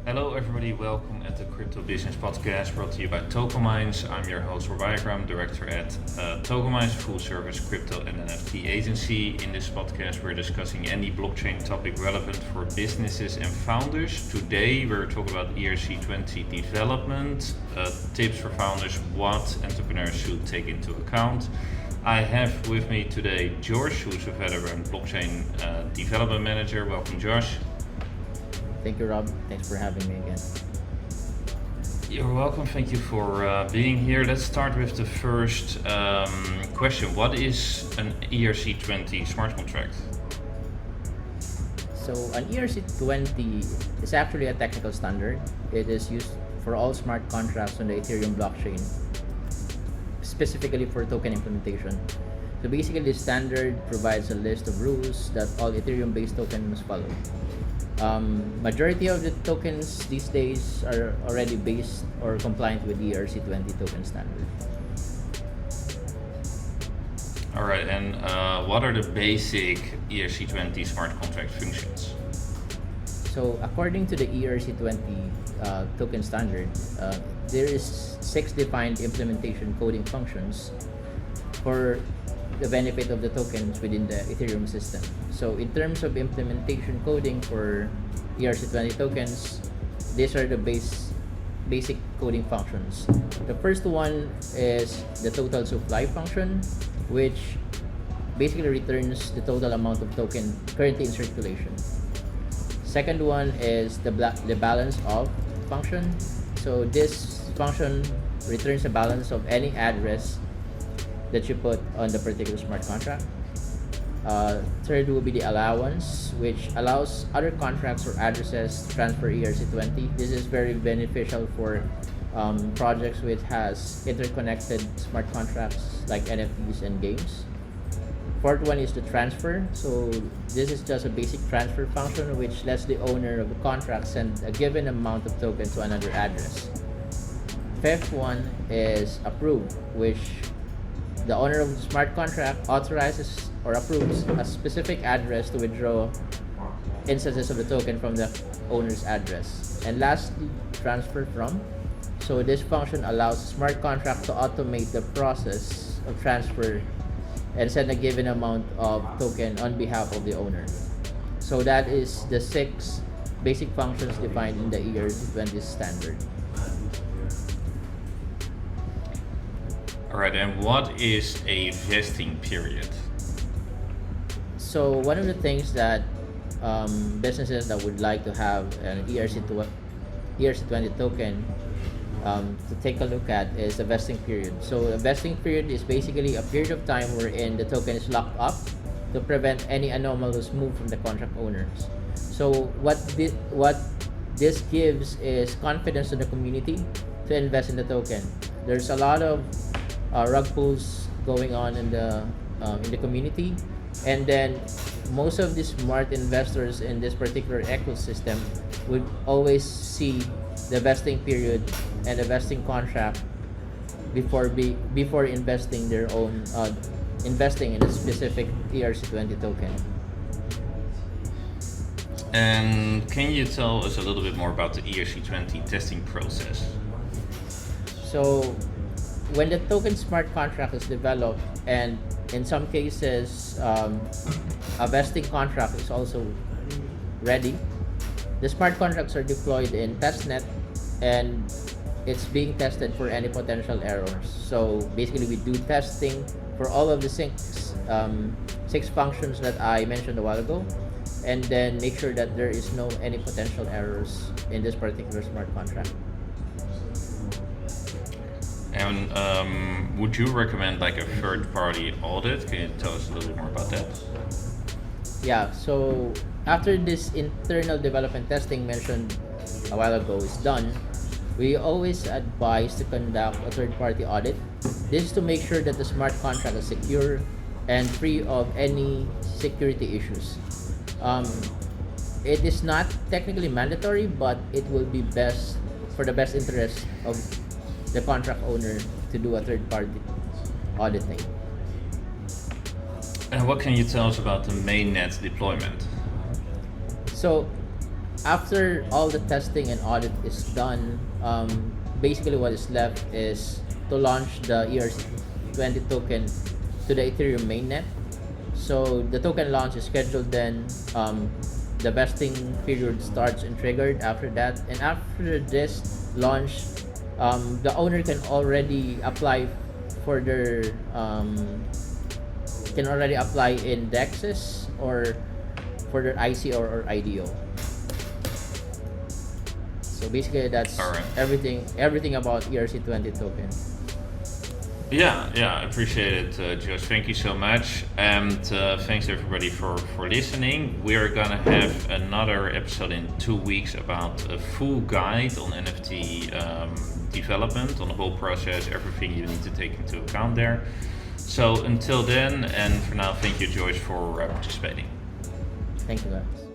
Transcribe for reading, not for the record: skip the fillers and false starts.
Hello everybody, welcome at the Crypto Business Podcast brought to you by TokenMinds. I'm your host Eijgenraam, director at TokenMinds, full service crypto and NFT agency. In this podcast we're discussing any blockchain topic relevant for businesses and founders. Today we're talking about ERC20 Development, tips for founders, what entrepreneurs should take into account. I have with me today Josh, who's a veteran blockchain development manager. Welcome, Josh. Thank you, Rob. Thanks for having me again. You're welcome. Thank you for being here. Let's start with the first question. What is an ERC20 smart contract? So an ERC20 is actually a technical standard. It is used for all smart contracts on the Ethereum blockchain, specifically for token implementation. So basically, the standard provides a list of rules that all Ethereum-based tokens must follow. Majority of the tokens these days are already based or compliant with the ERC20 token standard. All right, and what are the basic ERC20 smart contract functions? So according to the ERC20 token standard, there is 6 defined implementation coding functions for the benefit of the tokens within the Ethereum system. So in terms of implementation coding for ERC20 tokens, these are the basic coding functions. The first one is the total supply function, which basically returns the total amount of token currently in circulation. Second one is the balance of function. So this function returns the balance of any address that you put on the particular smart contract. Third will be the allowance, which allows other contracts or addresses to transfer ERC20. This is very beneficial for projects which has interconnected smart contracts like NFTs and games. Fourth one is the transfer. So this is just a basic transfer function which lets the owner of the contract send a given amount of token to another address. Fifth one is approve, which the owner of the smart contract authorizes or approves a specific address to withdraw instances of the token from the owner's address. And lastly, transfer from. So this function allows the smart contract to automate the process of transfer and send a given amount of token on behalf of the owner. So that is the 6 basic functions defined in the ERC20 standard. All right, and what is a vesting period? So one of the things that businesses that would like to have an ERC20 token to take a look at is the vesting period. So a vesting period is basically a period of time wherein the token is locked up to prevent any anomalous move from the contract owners. So what this gives is confidence to the community to invest in the token. There's a lot of rug pulls going on in the community, and then most of the smart investors in this particular ecosystem would always see the vesting period and the vesting contract before investing their own investing in a specific ERC20 token. And can you tell us a little bit more about the ERC20 testing process? So when the token smart contract is developed, and in some cases a vesting contract is also ready, the smart contracts are deployed in testnet and it's being tested for any potential errors. So basically we do testing for all of the six functions that I mentioned a while ago, and then make sure that there is no any potential errors in this particular smart contract. And would you recommend like a third-party audit? Can you tell us a little bit more about that? Yeah, so after this internal development testing mentioned a while ago is done, we always advise to conduct a third-party audit. This is to make sure that the smart contract is secure and free of any security issues. It is not technically mandatory, but it will be best for the best interest of the contract owner to do a third-party auditing. And what can you tell us about the Mainnet deployment? So after all the testing and audit is done, basically what is left is to launch the ERC20 token to the Ethereum mainnet. So the token launch is scheduled then. The vesting period starts and triggered after that, and after this launch, the owner can already apply for their in DEXs or for their ICO or IDO. So basically that's Alright. everything about ERC20 token. Yeah, I appreciate it, Josh. Thank you so much, and thanks everybody for listening. We are gonna have another episode in 2 weeks about a full guide on NFT development, on the whole process, everything you need to take into account there. So until then, and for now, thank you, Joyce, for participating. Thank you, guys.